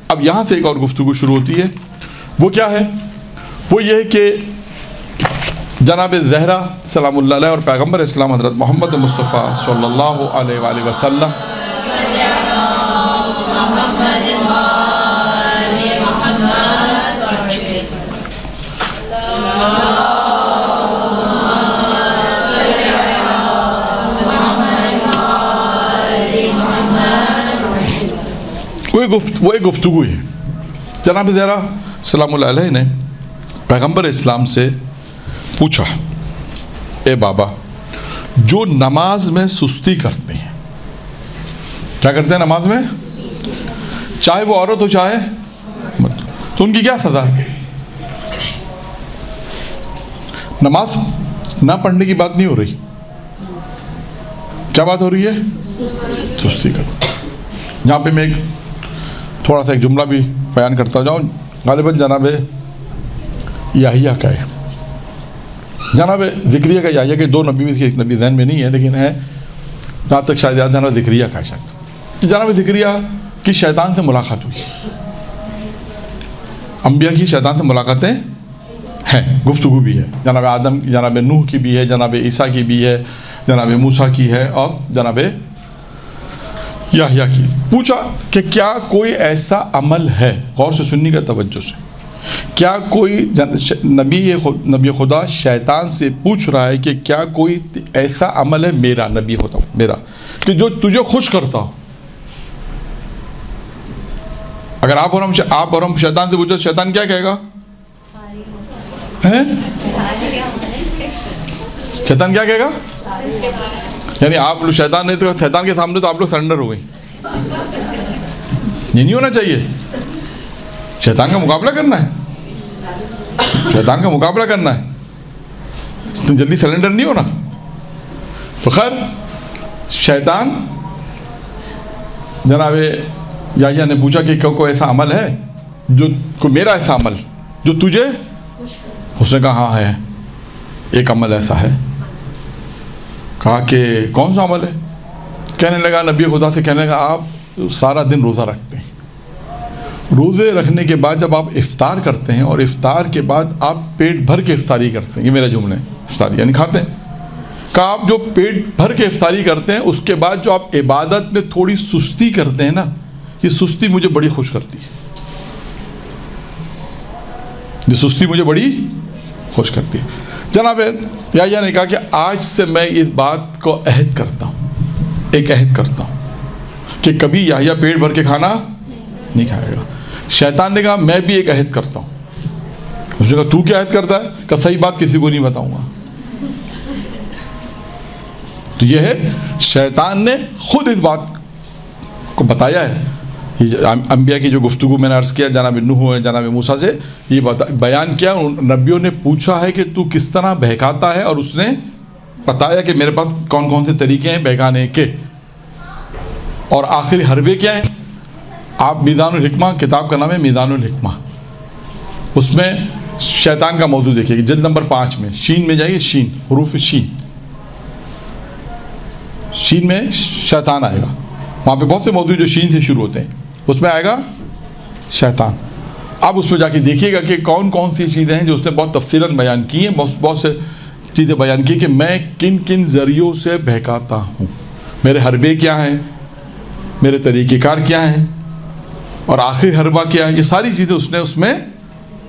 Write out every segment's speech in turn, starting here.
اب یہاں سے ایک اور گفتگو شروع ہوتی ہے. وہ کیا ہے؟ وہ یہ ہے کہ جناب زہرا سلام اللہ علیہ اور پیغمبر اسلام حضرت محمد مصطفیٰ صلی اللہ علیہ وآلہ وسلم وہ ایک گفتگو ہے. جناب زہرا سلام اللہ علیہ نے پیغمبر اسلام سے پوچھا، اے بابا، جو نماز میں سستی کرتے ہیں، کیا کرتے ہیں نماز میں؟ چاہے وہ عورت ہو چاہے مرد، تو ان کی کیا سزا ہے؟ نماز نہ پڑھنے کی بات نہیں ہو رہی، کیا بات ہو رہی ہے؟ سستی کرتے. یہاں پہ میں تھوڑا سا ایک جملہ بھی بیان کرتا جاؤں. غالباً جناب یحییٰ کا ہے، جناب ذکریہ کا یحییٰ کے دو نبی میں سے ایک نبی ذہن میں نہیں ہے، لیکن ہے جہاں تک شاید یاد جناب ذکریہ کا ہے. شاید جناب ذکریہ کی شیطان سے ملاقات ہوئی. انبیاء کی شیطان سے ملاقاتیں ہیں، گفتگو بھی ہے. جناب آدم، جناب نوح کی بھی ہے، جناب عیسیٰ کی بھی ہے، جناب موسیٰ کی ہے، اور جناب یحییٰ کی. پوچھا کہ کیا کوئی ایسا عمل ہے، غور سے سننے کا توجہ سے، کیا کوئی نبی خدا شیطان سے پوچھ رہا ہے کہ کیا کوئی ایسا عمل ہے میرا، نبی ہوتا ہوں میرا، کہ جو تجھے خوش کرتا ہو؟ اگر آپ اور ہم شیطان سے پوچھو، شیطان کیا کہے گا؟ شیطان کیا کہے گا؟ یعنی آپ لوگ شیطان نہیں تو شیطان کے سامنے تو آپ لوگ سرنڈر ہو گئے. یہ نہیں ہونا چاہیے. شیطان کا مقابلہ کرنا ہے، شیطان کا مقابلہ کرنا ہے، اتنی جلدی سرنڈر نہیں ہونا. تو خیر شیطان جناب یحییٰ نے پوچھا کہ کوئی ایسا عمل ہے جو کوئی میرا ایسا عمل جو تجھے؟ اس نے کہا ہاں ہے، ایک عمل ایسا ہے. کہا کہ کون سا عمل ہے؟ کہنے لگا نبی خدا سے، کہنے لگا آپ سارا دن روزہ رکھتے ہیں، روزے رکھنے کے بعد جب آپ افطار کرتے ہیں اور افطار کے بعد آپ پیٹ بھر کے افطاری کرتے ہیں، یہ میرا جملہ ہے، افطاری یعنی کھاتے ہیں. کہا آپ جو پیٹ بھر کے افطاری کرتے ہیں اس کے بعد جو آپ عبادت میں تھوڑی سستی کرتے ہیں نا، یہ سستی مجھے بڑی خوش کرتی ہے، یہ سستی مجھے بڑی خوش کرتی ہے. جناب یحییٰ نے کہا کہ آج سے میں اس بات کو عہد کرتا ہوں، ایک عہد کرتا ہوں کہ کبھی یحییٰ پیٹ بھر کے کھانا نہیں کھائے گا. شیطان نے کہا میں بھی ایک عہد کرتا ہوں. اس نے کہا تو کیا عہد کرتا ہے؟ کہ صحیح بات کسی کو نہیں بتاؤں گا. تو یہ ہے شیطان نے خود اس بات کو بتایا ہے. انبیاء کی جو گفتگو میں نے عرض کیا، جناب نوح ہے، جناب موسیٰ سے یہ بیان کیا. نبیوں نے پوچھا ہے کہ تو کس طرح بہکاتا ہے، اور اس نے بتایا کہ میرے پاس کون کون سے طریقے ہیں بہکانے کے. اور آخری حربے کیا ہیں؟ آپ میزان الحکمہ، کتاب کا نام ہے میزان الحکمہ، اس میں شیطان کا موضوع دیکھیے گا. جلد نمبر 5 میں شین میں جائیے، شین، حروف شین میں شیطان آئے گا. وہاں پہ بہت سے موضوع جو شین سے شروع ہوتے ہیں، اس میں آئے گا شیطان. اب اس میں جا کے دیکھیے گا کہ کون کون سی چیزیں ہیں جو اس نے بہت تفصیلاً بیان کی ہیں. بہت سے چیزیں بیان کی کہ میں کن کن ذریعوں سے بہکاتا ہوں، میرے حربے کیا ہیں، میرے طریقہ کار کیا ہیں، اور آخری حربہ کیا ہے. یہ ساری چیزیں اس نے اس میں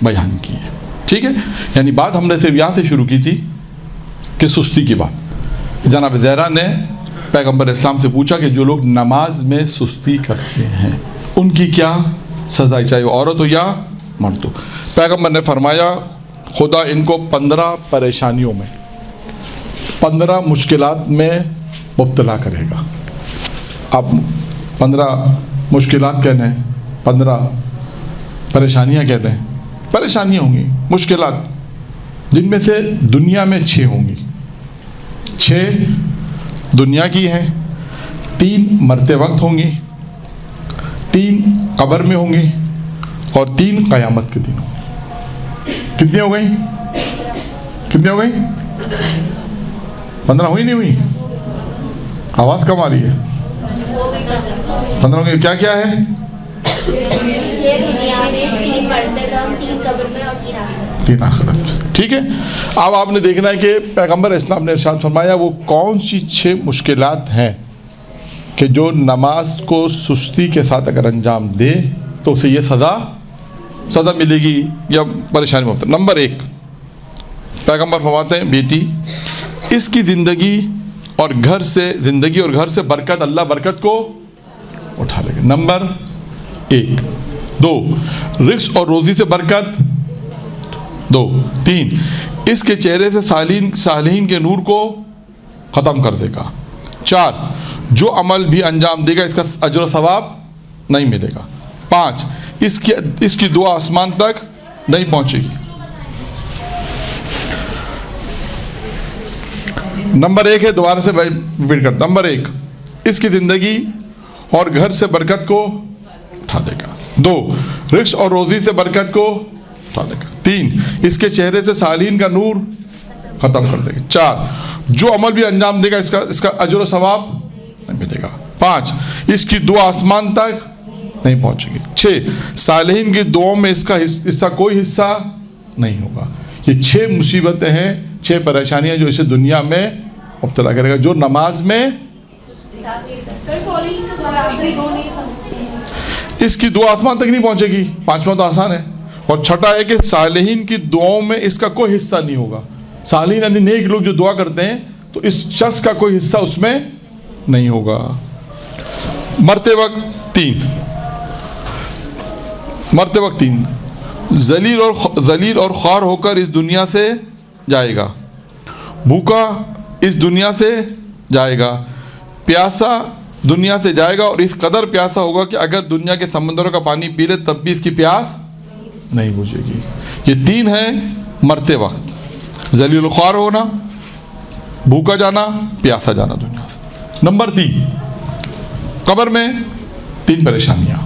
بیان کی ہیں. ٹھیک ہے، یعنی بات ہم نے صرف یہاں سے شروع کی تھی کہ سستی کی بات. جناب زہرا نے پیغمبر اسلام سے پوچھا کہ جو لوگ نماز میں سستی کرتے ہیں ان کی کیا سزا ہے، چاہے وہ عورت ہو یا مرد ہو. پیغمبر نے فرمایا خدا ان کو 15 پریشانیوں میں، 15 مشکلات میں مبتلا کرے گا. آپ 15 مشکلات کہنے ہیں، 15 پریشانیاں کہتے ہیں. پریشانیاں ہوں گی، مشکلات، جن میں سے دنیا میں 6 ہوں گی. 6 دنیا کی ہیں، 3 مرتے وقت ہوں گی، 3 قبر میں ہوں گی، اور 3 قیامت کے دن ہوں گی. کتنی ہو گئیں؟ کتنی ہو گئیں؟ 15 ہوئی نہیں ہوئی؟ آواز کم آ رہی ہے. 15 ہو گئی. کیا کیا ہے؟ تین آخرت. ٹھیک ہے. اب آپ نے دیکھنا ہے کہ پیغمبر اسلام نے ارشاد فرمایا وہ کون سی 6 مشکلات ہیں کہ جو نماز کو سستی کے ساتھ اگر انجام دے تو اسے یہ سزا ملے گی یا پریشانی میں مبتلا. نمبر 1 پیغمبر فرماتے ہیں بیٹی اس کی زندگی اور گھر سے برکت، اللہ برکت کو اٹھا لے گا. نمبر 1. 2 رزق اور روزی سے برکت. 2 3 اس کے چہرے سے صالحین کے نور کو ختم کر دے گا. 4 جو عمل بھی انجام دے گا اس کا اجر و ثواب نہیں ملے گا. 5 اس کی دعا آسمان تک نہیں پہنچے گی. نمبر 1 ہے، دوبارہ سے ریپیٹ کرتا. نمبر 1 اس کی زندگی اور گھر سے برکت کو اٹھا دے گا. 2 رزق اور روزی سے برکت کو اٹھا دے گا. 3 اس کے چہرے سے صالحین کا نور ختم کر دے گا. 4 جو عمل بھی انجام دے گا اس کا اجر و ثواب نہیں ملے گا. 5 اس کی دعا آسمان تک نہیں پہنچے گی. 6 صالحین کی دعاؤں میں اس کا کوئی حصہ نہیں ہوگا. یہ 6 مصیبتیں ہیں، 6 پریشانیاں جو اسے دنیا میں مبتلا کرے گا جو نماز میں اس کی دعا آسمان تک نہیں پہنچے گی. 5واں تو آسان ہے. اور 6 ہے کہ صالحین کی دعاؤں میں اس کا کوئی حصہ نہیں ہوگا. صالحین یعنی نیک لوگ جو دعا کرتے ہیں تو اس شخص کا کوئی حصہ اس میں نہیں ہوگا. مرتے وقت 3 ذلیل اور خوار ہو کر اس دنیا سے جائے گا. بھوکا اس دنیا سے جائے گا. پیاسا دنیا سے جائے گا اور اس قدر پیاسا ہوگا کہ اگر دنیا کے سمندروں کا پانی پی لے تب بھی اس کی پیاس نہیں بجھے گی. یہ 3 ہیں مرتے وقت: ذلیل و خوار ہونا، بھوکا جانا، پیاسا جانا دنیا سے. نمبر 3 قبر میں 3 پریشانیاں.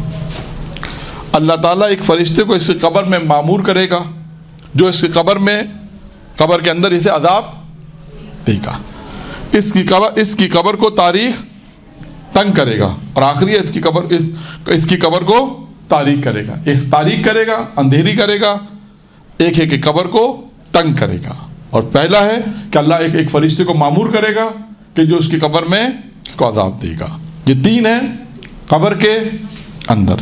اللہ تعالیٰ ایک فرشتے کو اس کی قبر میں معمور کرے گا جو اس کی قبر کے اندر اسے عذاب دے گا. اس کی قبر کو تاریخ تنگ کرے گا. اور آخری ہے اس کی قبر کو تاریخ کرے گا. ایک تاریخ کرے گا، اندھیری کرے گا. ایک ہے کہ قبر کو تنگ کرے گا. اور پہلا ہے کہ اللہ ایک فرشتے کو معمور کرے گا کہ جو اس کی قبر میں اس کو عذاب دے گا. یہ 3 ہیں قبر کے اندر.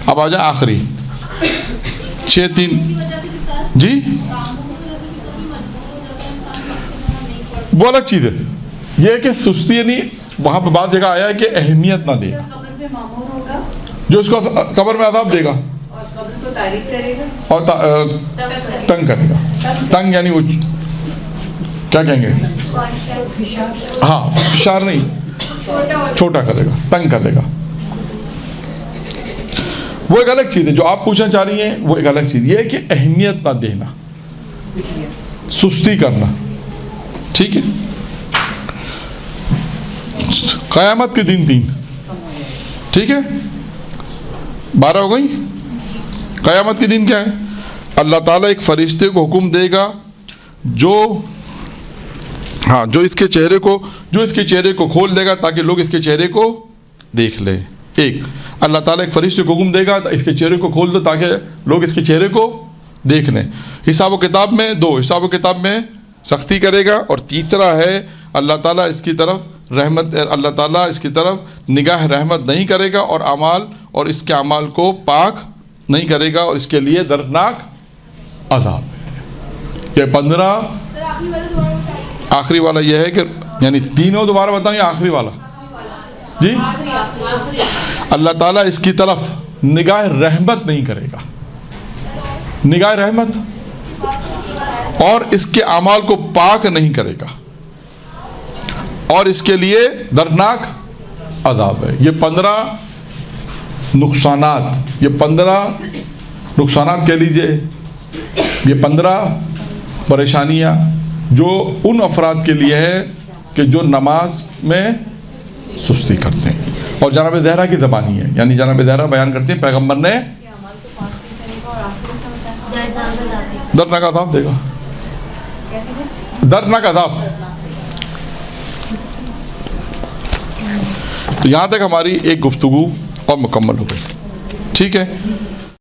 اب آ جائیں آخری 6 3 جی وہ الگ چیز ہے. یہ ہے کہ سستی یعنی وہاں پہ بعض جگہ آیا ہے کہ اہمیت نہ دے جو اس کو قبر میں عذاب دے گا اور تنگ کرے گا. تنگ یعنی وہ کیا کہیں گے، ہاں فشار نہیں، چھوٹا کرے گا، تنگ کرے گا. وہ ایک الگ چیز ہے. جو آپ پوچھنا چاہ رہی ہیں وہ ایک الگ چیز. یہ ہے کہ اہمیت نہ دینا، سستی کرنا. ٹھیک ہے. قیامت کے دن 3. ٹھیک ہے 12 ہو گئی. قیامت کے دن کیا ہے؟ اللہ تعالیٰ ایک فرشتے کو حکم دے گا جو اس کے چہرے کو کھول دے گا تاکہ لوگ اس کے چہرے کو دیکھ لیں. اللہ تعالیٰ ایک فرشتے کو حکم دے گا اس کے چہرے کو کھول دو تاکہ لوگ اس کے چہرے کو دیکھ لیں. حساب و کتاب میں 2 حساب و کتاب میں سختی کرے گا. اور تیسرا ہے اللہ تعالیٰ اس کی طرف نگاہ رحمت نہیں کرے گا اور اس کے اعمال کو پاک نہیں کرے گا اور اس کے لیے دردناک عذاب ہے. یہ 15 آخری والا یہ ہے کہ یعنی تینوں دوبارہ بتاؤں یا آخری والا جی. اللہ تعالیٰ اس کی طرف نگاہ رحمت نہیں کرے گا، نگاہ رحمت، اور اس کے اعمال کو پاک نہیں کرے گا اور اس کے لیے دردناک عذاب ہے. یہ 15 نقصانات کہہ لیجئے. یہ 15 پریشانیاں جو ان افراد کے لیے ہے کہ جو نماز میں سستی کرتے ہیں. اور جناب زہرا کی زبانی ہے، یعنی جناب زہرا بیان کرتے ہیں پیغمبر نے دردناک عذاب دے گا، دردناک عذاب. تو یہاں تک ہماری ایک گفتگو اور مکمل ہو گئی. ٹھیک ہے.